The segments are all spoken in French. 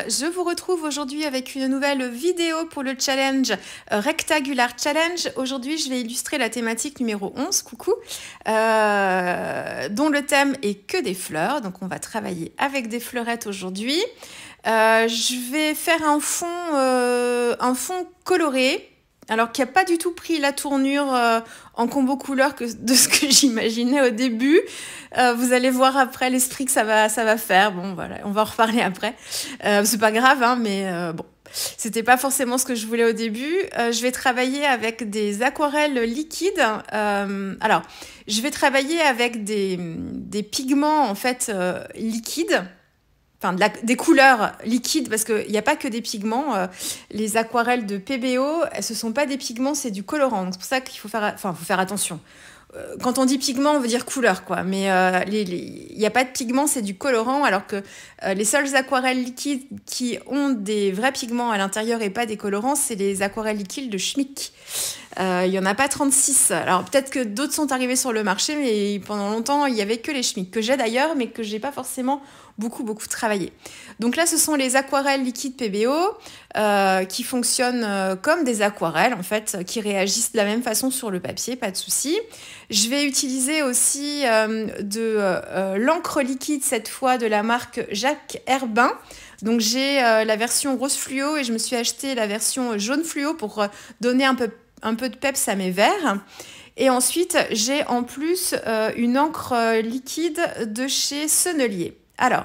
je vous retrouve aujourd'hui avec une nouvelle vidéo pour le challenge Rectagular Challenge. Aujourd'hui, je vais illustrer la thématique numéro 11, coucou, dont le thème est que des fleurs. Donc, on va travailler avec des fleurettes aujourd'hui. Je vais faire un fond coloré. Alors qui n'a pas du tout pris la tournure en combo couleur de ce que j'imaginais au début. Vous allez voir après l'esprit que ça va faire. Bon, voilà, on va en reparler après. C'est pas grave, hein, mais bon, c'était pas forcément ce que je voulais au début. Je vais travailler avec des aquarelles liquides. Alors, je vais travailler avec des pigments en fait liquides. Enfin, des couleurs liquides, parce qu'il n'y a pas que des pigments. Les aquarelles de PBO, ce ne sont pas des pigments, c'est du colorant. Donc, c'est pour ça qu'il faut faire attention. Quand on dit pigment, on veut dire couleur, quoi. Mais il n'y a pas de pigment, c'est du colorant, alors que les seules aquarelles liquides qui ont des vrais pigments à l'intérieur et pas des colorants, c'est les aquarelles liquides de Schmick. Il n'y en a pas 36. Alors peut-être que d'autres sont arrivés sur le marché, mais pendant longtemps, il n'y avait que les Schmick, que j'ai d'ailleurs, mais que je n'ai pas forcément beaucoup travaillé. Donc là, ce sont les aquarelles liquides PBO qui fonctionnent comme des aquarelles, en fait, qui réagissent de la même façon sur le papier, pas de souci. Je vais utiliser aussi de l'encre liquide, cette fois de la marque Jacques Herbin. Donc j'ai la version rose fluo et je me suis acheté la version jaune fluo pour donner un peu de peps à mes verres. Et ensuite, j'ai en plus une encre liquide de chez Sennelier. Alors,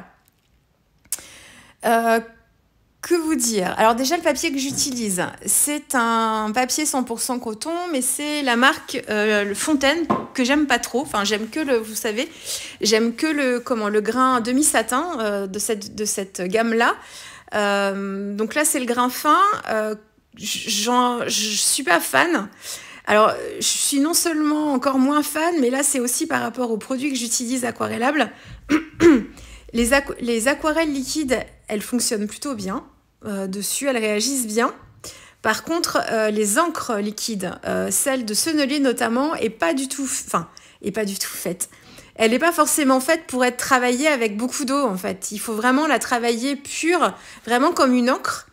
que vous dire? Alors déjà, le papier que j'utilise, c'est un papier 100% coton, mais c'est la marque Fontaine, que j'aime pas trop. Enfin, j'aime que vous savez, j'aime que le grain demi-satin de cette gamme-là. Donc là, c'est le grain fin. Je suis pas fan. Alors, je suis non seulement encore moins fan, mais là, c'est aussi par rapport aux produits que j'utilise aquarellables. Les aquarelles liquides, elles fonctionnent plutôt bien. Dessus, elles réagissent bien. Par contre, les encres liquides, celle de Sennelier notamment, est pas du tout faite. Elle n'est pas forcément faite pour être travaillée avec beaucoup d'eau, en fait. Il faut vraiment la travailler pure, vraiment comme une encre.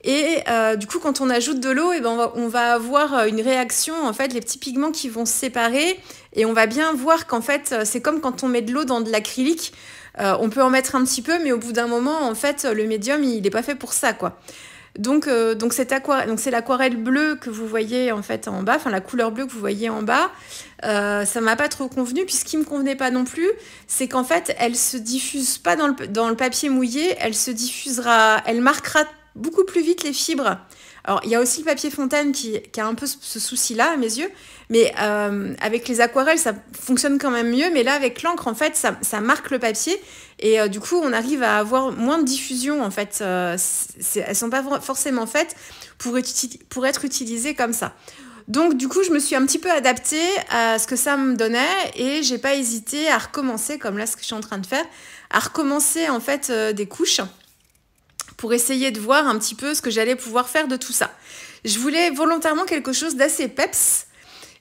Et du coup, quand on ajoute de l'eau, on va avoir une réaction, en fait, les petits pigments qui vont se séparer. Et on va bien voir qu'en fait, c'est comme quand on met de l'eau dans de l'acrylique. On peut en mettre un petit peu, mais au bout d'un moment, en fait, le médium, il n'est pas fait pour ça, quoi. Donc c'est l'aquarelle bleue que vous voyez en fait en bas, enfin la couleur bleue que vous voyez en bas. Ça m'a pas trop convenu, puis ce qui me convenait pas non plus, c'est qu'en fait, elle se diffuse pas dans le papier mouillé, elle marquera beaucoup plus vite les fibres. Alors, il y a aussi le papier Fontaine qui a un peu ce souci-là, à mes yeux. Mais avec les aquarelles, ça fonctionne quand même mieux. Mais là, avec l'encre, en fait, ça marque le papier. Et du coup, on arrive à avoir moins de diffusion, en fait. Elles sont pas forcément faites pour être utilisées comme ça. Donc, du coup, je me suis un petit peu adaptée à ce que ça me donnait. Et j'ai pas hésité à recommencer, comme là, ce que je suis en train de faire, à recommencer, en fait, des couches, pour essayer de voir un petit peu ce que j'allais pouvoir faire de tout ça. Je voulais volontairement quelque chose d'assez peps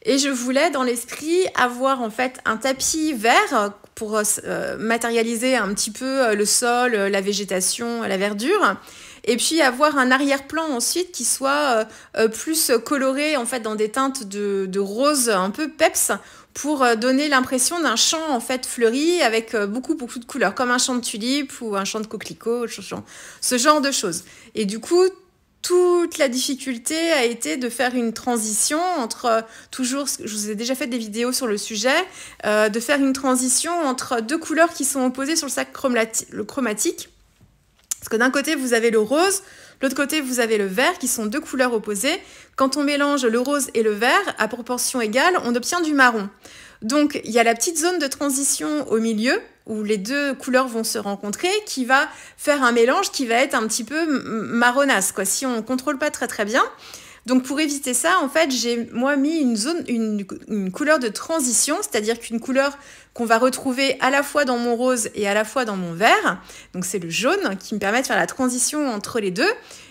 et je voulais dans l'esprit avoir en fait un tapis vert pour matérialiser un petit peu le sol, la végétation, la verdure, et puis avoir un arrière-plan ensuite qui soit plus coloré en fait dans des teintes de rose un peu peps, pour donner l'impression d'un champ en fait fleuri avec beaucoup de couleurs, comme un champ de tulipes ou un champ de coquelicots, ce genre de choses. Et du coup, toute la difficulté a été de faire une transition entre toujours, je vous ai déjà fait des vidéos sur le sujet, de faire une transition entre deux couleurs qui sont opposées sur le sac chromatique. Parce que d'un côté, vous avez le rose, de l'autre côté, vous avez le vert, qui sont deux couleurs opposées. Quand on mélange le rose et le vert à proportion égale, on obtient du marron. Donc, il y a la petite zone de transition au milieu, où les deux couleurs vont se rencontrer, qui va faire un mélange qui va être un petit peu marronasse, quoi. Si on ne contrôle pas très bien, Donc pour éviter ça, en fait, j'ai moi mis une couleur de transition, c'est-à-dire qu'une couleur qu'on va retrouver à la fois dans mon rose et à la fois dans mon vert. Donc c'est le jaune qui me permet de faire la transition entre les deux.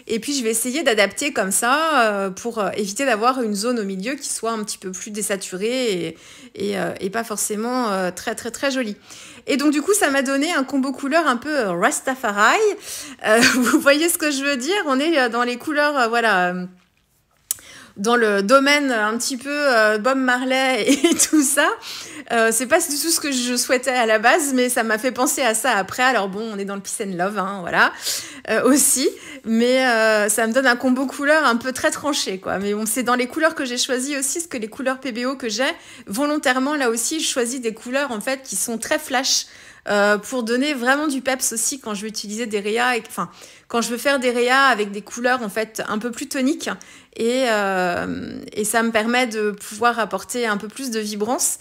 Et puis je vais essayer d'adapter comme ça pour éviter d'avoir une zone au milieu qui soit un petit peu plus désaturée et pas forcément très très très jolie. Et donc du coup ça m'a donné un combo couleur un peu Rastafari. Vous voyez ce que je veux dire? On est dans les couleurs voilà dans le domaine un petit peu Bob Marley et tout ça. C'est pas du tout ce que je souhaitais à la base, mais ça m'a fait penser à ça après. Alors bon, on est dans le peace and love, hein, voilà, aussi. Mais ça me donne un combo couleur un peu très tranché, quoi. Mais bon, c'est dans les couleurs que j'ai choisies aussi, parce que les couleurs PBO que j'ai, volontairement, là aussi, je choisis des couleurs, en fait, qui sont très flash, pour donner vraiment du peps aussi quand je veux utiliser des rayas, enfin, quand je veux faire des rayas avec des couleurs, en fait, un peu plus toniques. Et ça me permet de pouvoir apporter un peu plus de vibrance.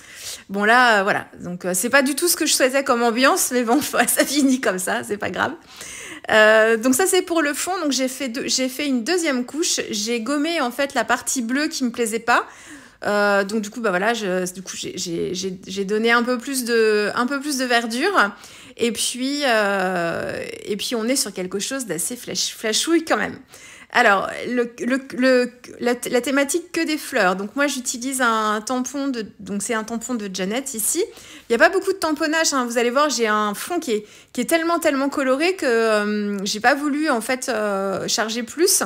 Bon là, voilà, donc c'est pas du tout ce que je souhaitais comme ambiance, mais bon, ça finit comme ça, c'est pas grave. Donc ça c'est pour le fond, donc j'ai fait une deuxième couche, j'ai gommé en fait la partie bleue qui me plaisait pas. Donc du coup bah voilà, j'ai donné un peu plus de verdure. Et puis on est sur quelque chose d'assez flashouille quand même. Alors, la thématique que des fleurs. Donc, moi, j'utilise un tampon donc c'est un tampon de Janet ici. Il n'y a pas beaucoup de tamponnage, hein. Vous allez voir, j'ai un fond qui est tellement, tellement coloré que j'ai pas voulu, en fait, charger plus.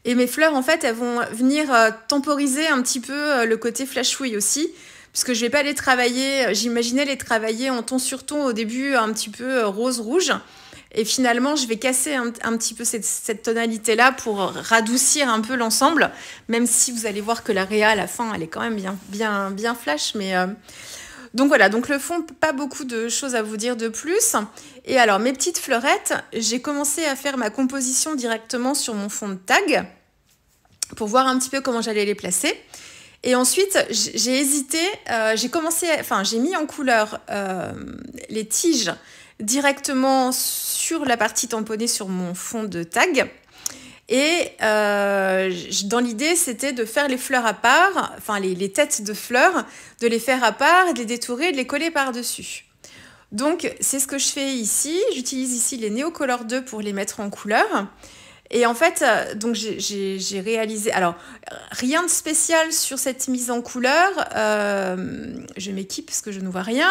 Et mes fleurs, en fait, elles vont venir temporiser un petit peu le côté flashouille aussi. Puisque je vais pas les travailler, j'imaginais les travailler en ton sur ton au début, un petit peu rose-rouge. Et finalement, je vais casser un petit peu cette tonalité-là pour radoucir un peu l'ensemble, même si vous allez voir que la réa, à la fin, elle est quand même bien flash. Mais donc voilà, donc le fond, pas beaucoup de choses à vous dire de plus. Et alors, mes petites fleurettes, j'ai commencé à faire ma composition directement sur mon fond de tag pour voir un petit peu comment j'allais les placer. Et ensuite, j'ai hésité, j'ai mis en couleur les tiges directement sur la partie tamponnée sur mon fond de tag. Et dans l'idée, c'était de faire les fleurs à part, enfin les têtes de fleurs, de les faire à part, de les détourer, de les coller par-dessus. Donc, c'est ce que je fais ici. J'utilise ici les Neocolor 2 pour les mettre en couleur. Et en fait, donc j'ai réalisé... Alors, rien de spécial sur cette mise en couleur. Je m'équipe parce que je ne vois rien.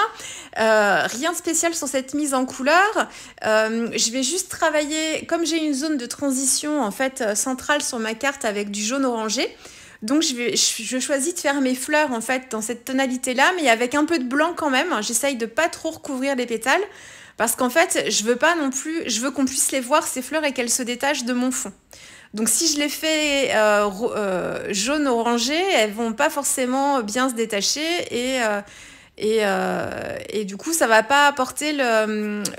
Rien de spécial sur cette mise en couleur. Je vais juste travailler... Comme j'ai une zone de transition, en fait, centrale sur ma carte avec du jaune orangé, donc je choisis de faire mes fleurs, en fait, dans cette tonalité-là, mais avec un peu de blanc quand même. J'essaye de pas trop recouvrir les pétales. Parce qu'en fait, je veux qu'on puisse les voir, ces fleurs, et qu'elles se détachent de mon fond. Donc si je les fais jaune-orangé, elles vont pas forcément bien se détacher et du coup, ça va pas apporter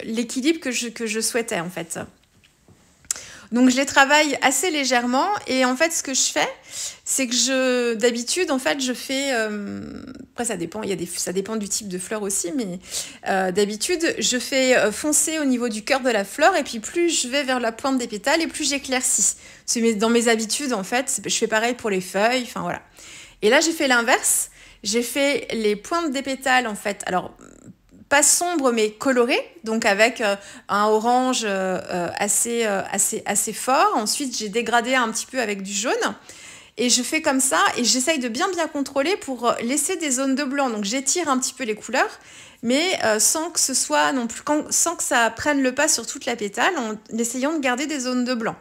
l'équilibre que je souhaitais en fait. Donc je les travaille assez légèrement et en fait ce que je fais, c'est que d'habitude en fait je fais, après ça dépend, ça dépend du type de fleur aussi, mais d'habitude je fais foncer au niveau du cœur de la fleur et puis plus je vais vers la pointe des pétales et plus j'éclaircis. C'est dans mes habitudes en fait, je fais pareil pour les feuilles, enfin voilà. Et là j'ai fait l'inverse, j'ai fait les pointes des pétales en fait, alors pas sombre mais coloré, donc avec un orange assez fort. Ensuite, j'ai dégradé un petit peu avec du jaune. Et je fais comme ça et j'essaye de bien contrôler pour laisser des zones de blanc. Donc j'étire un petit peu les couleurs, mais sans que ce soit non plus, sans que ça prenne le pas sur toute la pétale, en essayant de garder des zones de blanc.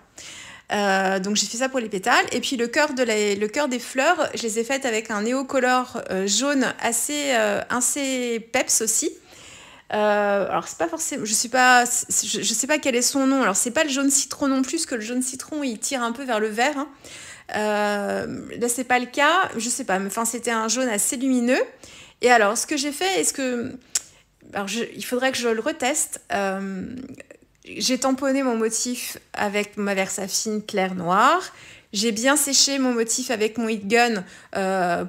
Donc j'ai fait ça pour les pétales. Et puis le cœur des fleurs, je les ai faites avec un Neocolor jaune assez peps aussi. Alors c'est pas forcément, je sais pas quel est son nom. Alors c'est pas le jaune citron non plus, parce que le jaune citron il tire un peu vers le vert. Hein. Là c'est pas le cas, je sais pas. Enfin c'était un jaune assez lumineux. Et alors ce que j'ai fait, il faudrait que je le reteste. J'ai tamponné mon motif avec ma Versafine clair noir. J'ai bien séché mon motif avec mon heat gun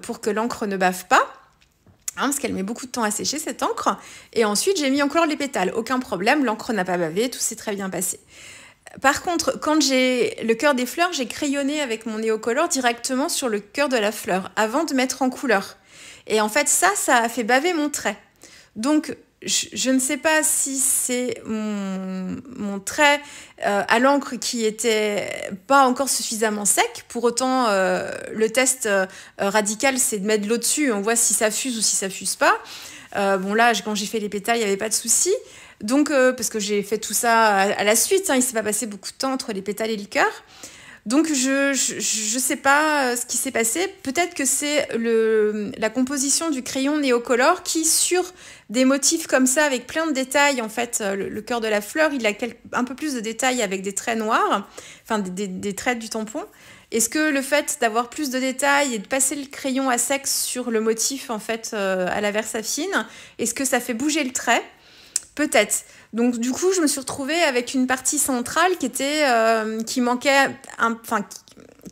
pour que l'encre ne bave pas. Hein, parce qu'elle met beaucoup de temps à sécher cette encre. Et ensuite, j'ai mis encore les pétales. Aucun problème, l'encre n'a pas bavé, tout s'est très bien passé. Par contre, quand j'ai le cœur des fleurs, j'ai crayonné avec mon néocolore directement sur le cœur de la fleur avant de mettre en couleur. Et en fait, ça a fait baver mon trait. Donc, je ne sais pas si c'est mon trait à l'encre qui était pas encore suffisamment sec. Pour autant, le test radical, c'est de mettre de l'eau dessus. On voit si ça fuse ou si ça fuse pas. Bon là, quand j'ai fait les pétales, il n'y avait pas de souci. Donc, parce que j'ai fait tout ça à la suite, hein, il ne s'est pas passé beaucoup de temps entre les pétales et le cœur. Donc, je sais pas ce qui s'est passé. Peut-être que c'est la composition du crayon néocolore qui, sur des motifs comme ça, avec plein de détails, en fait, le cœur de la fleur, il a un peu plus de détails avec des traits noirs, enfin des traits du tampon. Est-ce que le fait d'avoir plus de détails et de passer le crayon à sec sur le motif, en fait, à la versafine, est-ce que ça fait bouger le trait ? Peut-être. Donc du coup, je me suis retrouvée avec une partie centrale qui manquait,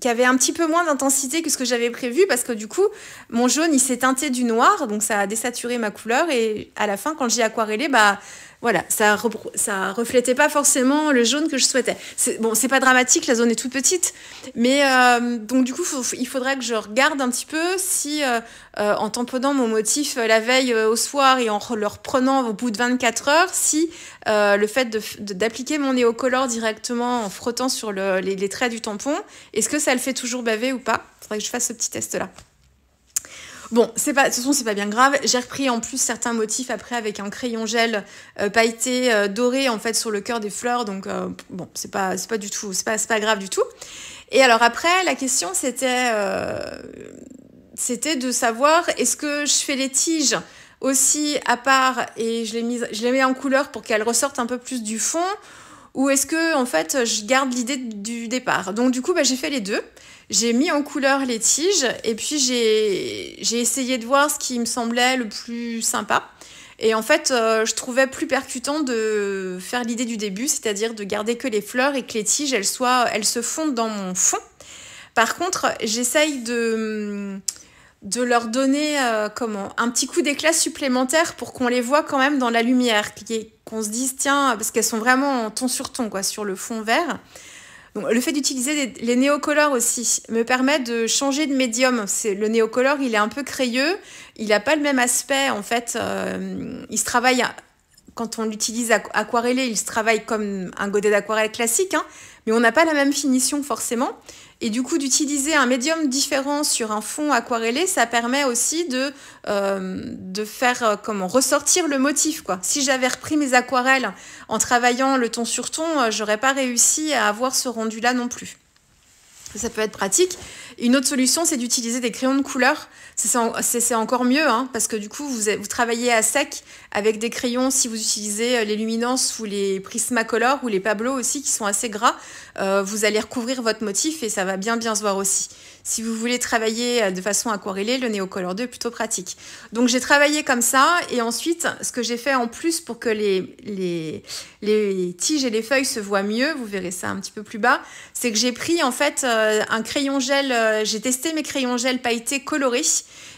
qui avait un petit peu moins d'intensité que ce que j'avais prévu parce que du coup, mon jaune, il s'est teinté du noir, donc ça a désaturé ma couleur et à la fin, quand j'ai aquarellé, voilà, ça reflétait pas forcément le jaune que je souhaitais. C'est pas dramatique, la zone est toute petite, mais donc du coup, il faudrait que je regarde un petit peu si, en tamponnant mon motif la veille au soir et en le reprenant au bout de 24 heures, si le fait d'appliquer mon néocolore directement en frottant sur les traits du tampon, est-ce que ça le fait toujours baver ou pas ? Il faudrait que je fasse ce petit test-là. Bon, de toute façon, c'est pas bien grave. J'ai repris en plus certains motifs après avec un crayon gel pailleté doré en fait sur le cœur des fleurs. Donc bon, c'est pas du tout, c'est pas grave du tout. Et alors après, la question c'était de savoir est-ce que je fais les tiges aussi à part et je les mets en couleur pour qu'elles ressortent un peu plus du fond, ou est-ce que en fait je garde l'idée du départ. Donc du coup, j'ai fait les deux. J'ai mis en couleur les tiges et puis j'ai essayé de voir ce qui me semblait le plus sympa. Et en fait, je trouvais plus percutant de faire l'idée du début, c'est-à-dire de garder que les fleurs et que les tiges, elles se fondent dans mon fond. Par contre, j'essaye de leur donner un petit coup d'éclat supplémentaire pour qu'on les voit quand même dans la lumière, qu'on se dise, tiens, parce qu'elles sont vraiment en ton sur ton, quoi, sur le fond vert. Donc, le fait d'utiliser les néocolores aussi me permet de changer de médium. Le néocolore, il est un peu crayeux, il n'a pas le même aspect en fait. Il se travaille, quand on l'utilise aquarellé, il se travaille comme un godet d'aquarelle classique, hein, mais on n'a pas la même finition forcément. Et du coup, d'utiliser un médium différent sur un fond aquarellé, ça permet aussi de faire ressortir le motif, quoi. Si j'avais repris mes aquarelles en travaillant le ton sur ton, j'aurais pas réussi à avoir ce rendu-là non plus. Ça peut être pratique. Une autre solution, c'est d'utiliser des crayons de couleur. C'est encore mieux, hein, parce que du coup, vous travaillez à sec avec des crayons, si vous utilisez les Luminance ou les Prismacolor ou les Pablo aussi, qui sont assez gras, vous allez recouvrir votre motif et ça va bien se voir aussi. Si vous voulez travailler de façon aquarellée, le Néocolor 2 est plutôt pratique. Donc j'ai travaillé comme ça et ensuite, ce que j'ai fait en plus pour que les tiges et les feuilles se voient mieux, vous verrez ça un petit peu plus bas, c'est que j'ai pris en fait un crayon gel, j'ai testé mes crayons gel pailletés colorés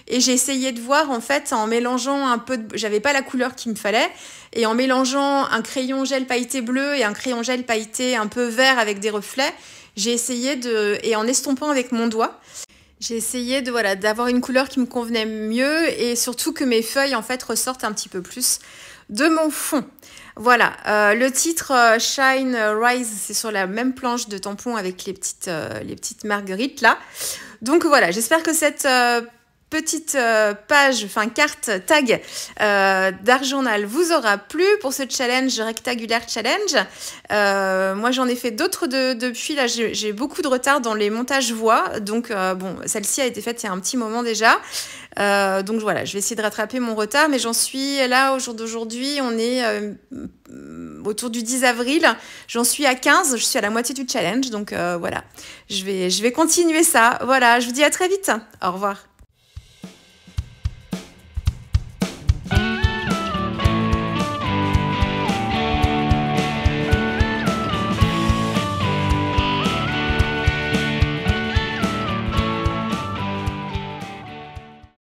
et j'ai essayé de voir en fait en mélangeant un peu j'avais pas la couleur qu'il me fallait et en mélangeant un crayon gel pailleté bleu et un crayon gel pailleté un peu vert avec des reflets, j'ai essayé et en estompant avec mon doigt, j'ai essayé d'avoir une couleur qui me convenait mieux et surtout que mes feuilles en fait ressortent un petit peu plus de mon fond. Voilà, le titre Shine Rise, c'est sur la même planche de tampon avec les petites marguerites là. Donc voilà, j'espère que cette petite carte tag d'Art Journal vous aura plu pour ce challenge, rectangulaire challenge. Moi j'en ai fait d'autres depuis, là j'ai beaucoup de retard dans les montages voix, donc bon, celle-ci a été faite il y a un petit moment déjà. Donc voilà, je vais essayer de rattraper mon retard, mais j'en suis là au jour d'aujourd'hui, on est autour du 10 avril, j'en suis à 15, je suis à la moitié du challenge, donc voilà, je vais continuer ça. Voilà, je vous dis à très vite, au revoir.